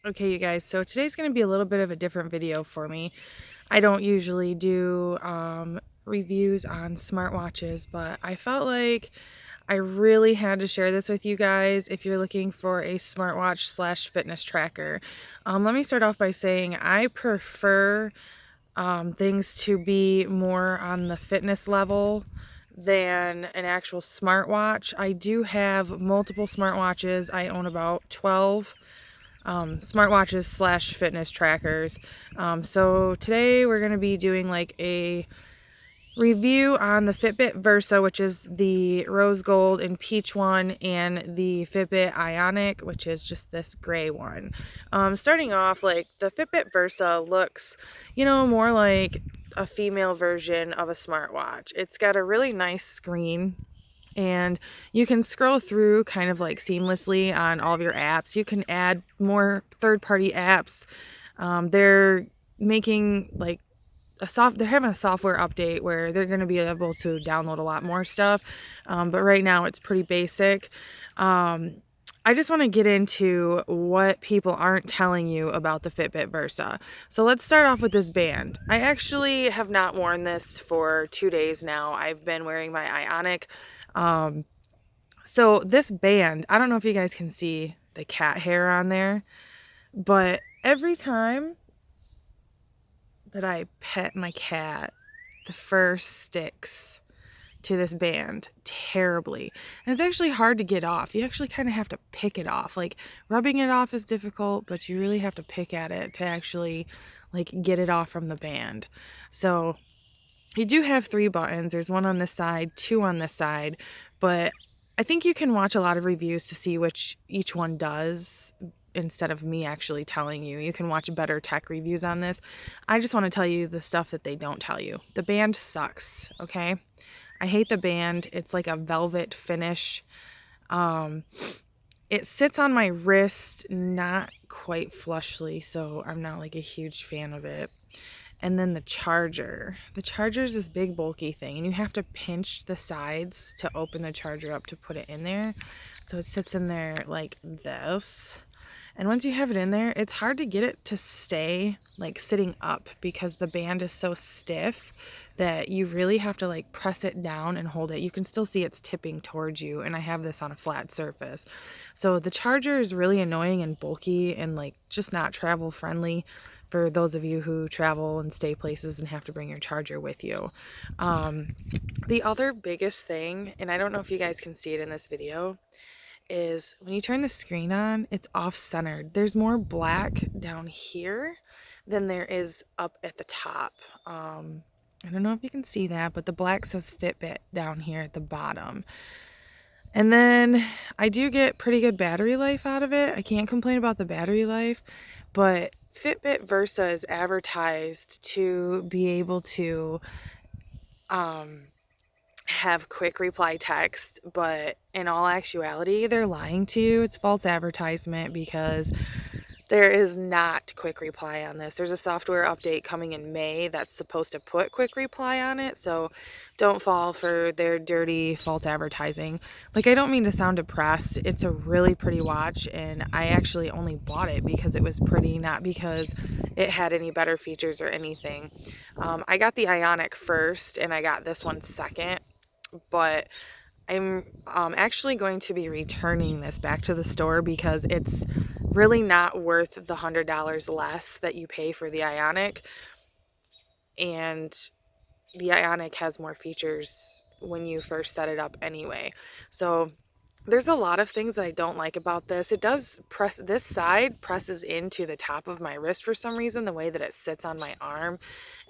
Okay, you guys, so today's going to be a little bit of a different video for me. I don't usually do reviews on smartwatches, but I felt like I really had to share this with you guys if you're looking for a smartwatch slash fitness tracker. Let me start off by saying I prefer things to be more on the fitness level than an actual smartwatch. I do have multiple smartwatches. I own about 12 smartwatches slash fitness trackers. So today we're going to be doing like a review on the Fitbit Versa, which is the rose gold and peach one, and the Fitbit Ionic, which is just this gray one. Starting off, like the Fitbit Versa looks, more like a female version of a smartwatch. It's got a really nice screen, and you can scroll through kind of like seamlessly on all of your apps. You can add more third-party apps. They're making like they're having a software update where they're going to be able to download a lot more stuff, but right now it's pretty basic. I just want to get into what people aren't telling you about the Fitbit Versa. So let's start off with this band. I actually have not worn this for 2 days now. I've been wearing my Ionic. So this band, I don't know if you guys can see the cat hair on there, but every time that I pet my cat, the fur sticks to this band terribly. And it's actually hard to get off. You actually kind of have to pick it off. Like rubbing it off is difficult, but you really have to pick at it to actually like get it off from the band. So you do have 3 buttons. There's one on this side, 2 on this side, but I think you can watch a lot of reviews to see which each one does instead of me actually telling you. You can watch better tech reviews on this. I just want to tell you the stuff that they don't tell you. The band sucks, okay? I hate the band. It's like a velvet finish. It sits on my wrist, not quite flushly, so I'm not like a huge fan of it. And then the charger. The charger is this big bulky thing, and you have to pinch the sides to open the charger up to put it in there. So it sits in there like this. And once you have it in there, it's hard to get it to stay like sitting up because the band is so stiff that you really have to like press it down and hold it. You can still see it's tipping towards you, and I have this on a flat surface. So the charger is really annoying and bulky and like just not travel friendly for those of you who travel and stay places and have to bring your charger with you. The other biggest thing, and I don't know if you guys can see it in this video, is when you turn the screen on, it's off-centered. There's more black down here than there is up at the top. I don't know if you can see that, but the black says Fitbit down here at the bottom. And then I do get pretty good battery life out of it. I can't complain about the battery life, but Fitbit Versa is advertised to be able to have quick reply text, but in all actuality, they're lying to you. It's false advertisement because there is not quick reply on this. There's a software update coming in May that's supposed to put quick reply on it, so don't fall for their dirty false advertising. Like, I don't mean to sound depressed. It's a really pretty watch, and I actually only bought it because it was pretty, not because it had any better features or anything. I got the Ionic first, and I got this one second, but I'm actually going to be returning this back to the store because it's really not worth the $100 less that you pay for the Ionic. And the Ionic has more features when you first set it up anyway. So there's a lot of things that I don't like about this. It does press, this side presses into the top of my wrist for some reason, the way that it sits on my arm.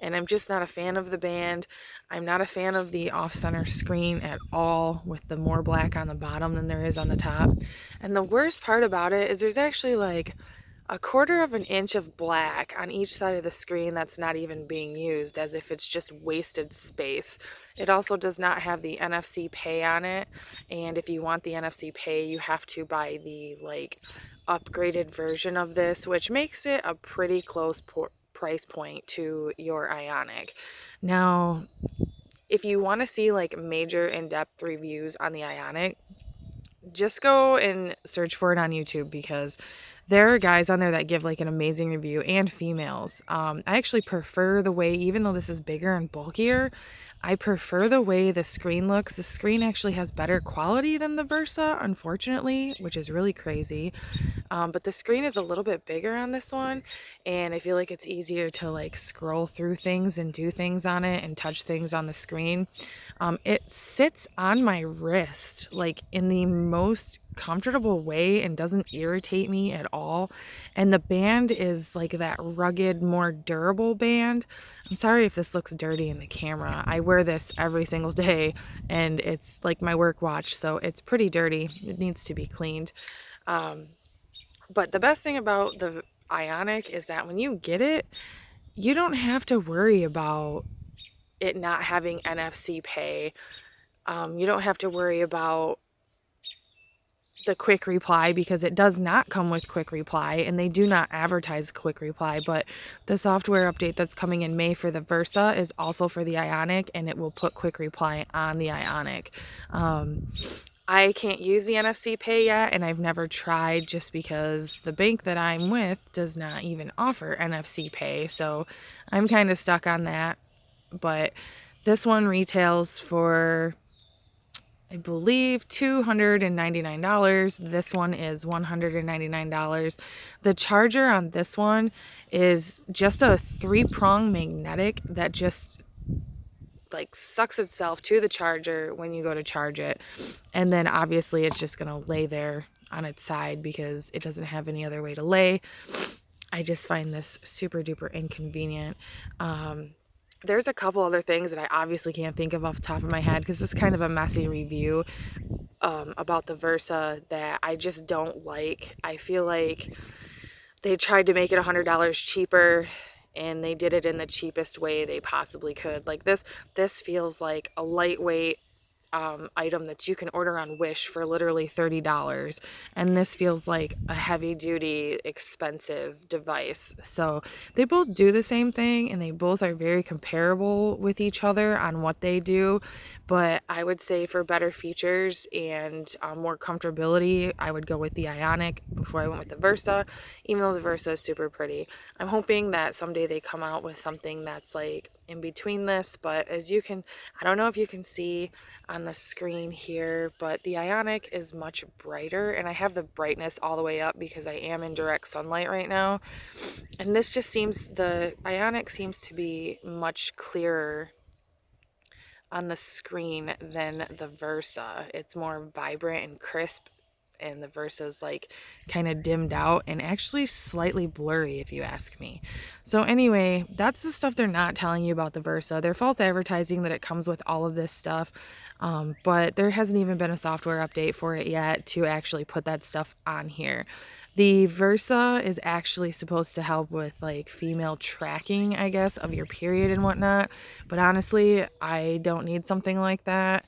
And I'm just not a fan of the band. I'm not a fan of the off-center screen at all, with the more black on the bottom than there is on the top. And the worst part about it is there's actually like a 1/4 of an inch of black on each side of the screen that's not even being used, as if it's just wasted space. It also does not have the NFC Pay on it, and if you want the NFC Pay, you have to buy the like upgraded version of this, which makes it a pretty close price point to your Ionic. Now, if you want to see like major in-depth reviews on the Ionic, just go and search for it on YouTube, because there are guys on there that give like an amazing review, and females. I actually prefer the way, even though this is bigger and bulkier, I prefer the way the screen looks. The screen actually has better quality than the Versa, unfortunately, which is really crazy. But the screen is a little bit bigger on this one, and I feel like it's easier to like scroll through things and do things on it and touch things on the screen. It sits on my wrist like in the most comfortable way and doesn't irritate me at all. And the band is like that rugged, more durable band. I'm sorry if this looks dirty in the camera. I wear this every single day, and it's like my work watch, so it's pretty dirty. It needs to be cleaned. But the best thing about the Ionic is that when you get it, you don't have to worry about it not having NFC pay. You don't have to worry about the quick reply, because it does not come with quick reply, and they do not advertise quick reply. But the software update that's coming in May for the Versa is also for the Ionic, and it will put quick reply on the Ionic. I can't use the NFC pay yet, and I've never tried, just because the bank that I'm with does not even offer NFC pay, so I'm kind of stuck on that. But this one retails for, I believe, $299. This one is $199. The charger on this one is just a 3-prong magnetic that just like sucks itself to the charger when you go to charge it. And then obviously it's just going to lay there on its side because it doesn't have any other way to lay. I just find this super duper inconvenient. There's a couple other things that I obviously can't think of off the top of my head, because it's kind of a messy review about the Versa that I just don't like. I feel like they tried to make it $100 cheaper, and they did it in the cheapest way they possibly could. Like this feels like a lightweight item that you can order on Wish for literally $30, and this feels like a heavy duty expensive device. So they both do the same thing, and they both are very comparable with each other on what they do, but I would say for better features and more comfortability, I would go with the Ionic before I went with the Versa, even though the Versa is super pretty. I'm hoping that someday they come out with something that's like in between this, but as you can, I don't know if you can see on the screen here, but the Ionic is much brighter, and I have the brightness all the way up because I am in direct sunlight right now, and this just seems, the Ionic seems to be much clearer on the screen than the Versa. It's more vibrant and crisp, and the Versa's like kind of dimmed out and actually slightly blurry, if you ask me. So anyway, that's the stuff they're not telling you about the Versa. They're false advertising that it comes with all of this stuff, but there hasn't even been a software update for it yet to actually put that stuff on here. The Versa is actually supposed to help with like female tracking, I guess, of your period and whatnot. But honestly, I don't need something like that.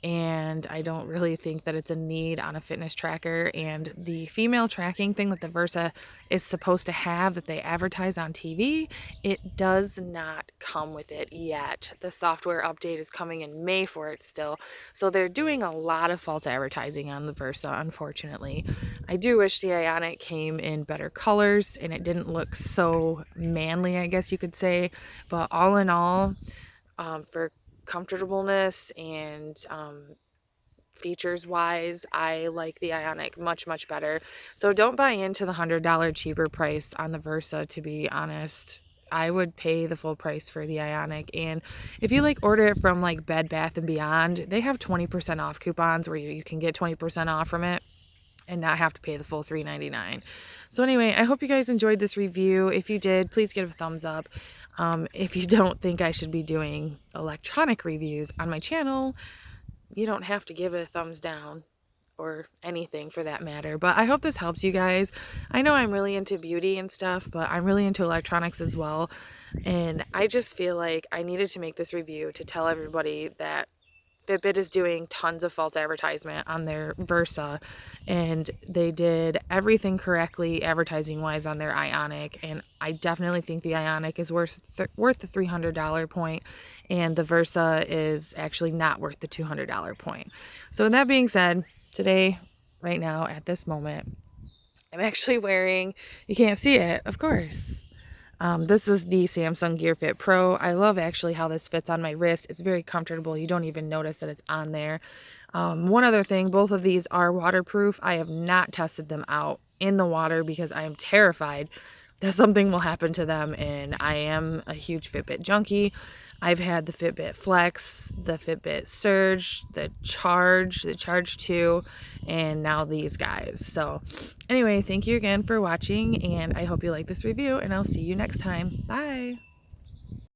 And I don't really think that it's a need on a fitness tracker. And the female tracking thing that the Versa is supposed to have that they advertise on TV, it does not come with it yet. The software update is coming in May for it still. So they're doing a lot of false advertising on the Versa, unfortunately. I do wish the Ionic came in better colors and it didn't look so manly, I guess you could say. But all in all, for comfortableness and features wise, I like the Ionic much better. So don't buy into the $100 cheaper price on the Versa, to be honest. I would pay the full price for the Ionic. And if you like order it from like Bed Bath & Beyond, they have 20% off coupons where you can get 20% off from it and not have to pay the full $3.99. So anyway, I hope you guys enjoyed this review. If you did, please give it a thumbs up. If you don't think I should be doing electronic reviews on my channel, you don't have to give it a thumbs down or anything for that matter. But I hope this helps you guys. I know I'm really into beauty and stuff, but I'm really into electronics as well. And I just feel like I needed to make this review to tell everybody that Fitbit is doing tons of false advertisement on their Versa, and they did everything correctly advertising wise on their Ionic, and I definitely think the Ionic is worth the $300 point, and the Versa is actually not worth the $200 point. So with that being said, today right now at this moment. I'm actually wearing, you can't see it, of course. This is the Samsung Gear Fit Pro. I love actually how this fits on my wrist. It's very comfortable. You don't even notice that it's on there. One other thing, both of these are waterproof. I have not tested them out in the water because I am terrified that something will happen to them, and I am a huge Fitbit junkie. I've had the Fitbit Flex, the Fitbit Surge, the Charge 2, and now these guys. So anyway, thank you again for watching, and I hope you like this review, and I'll see you next time. Bye!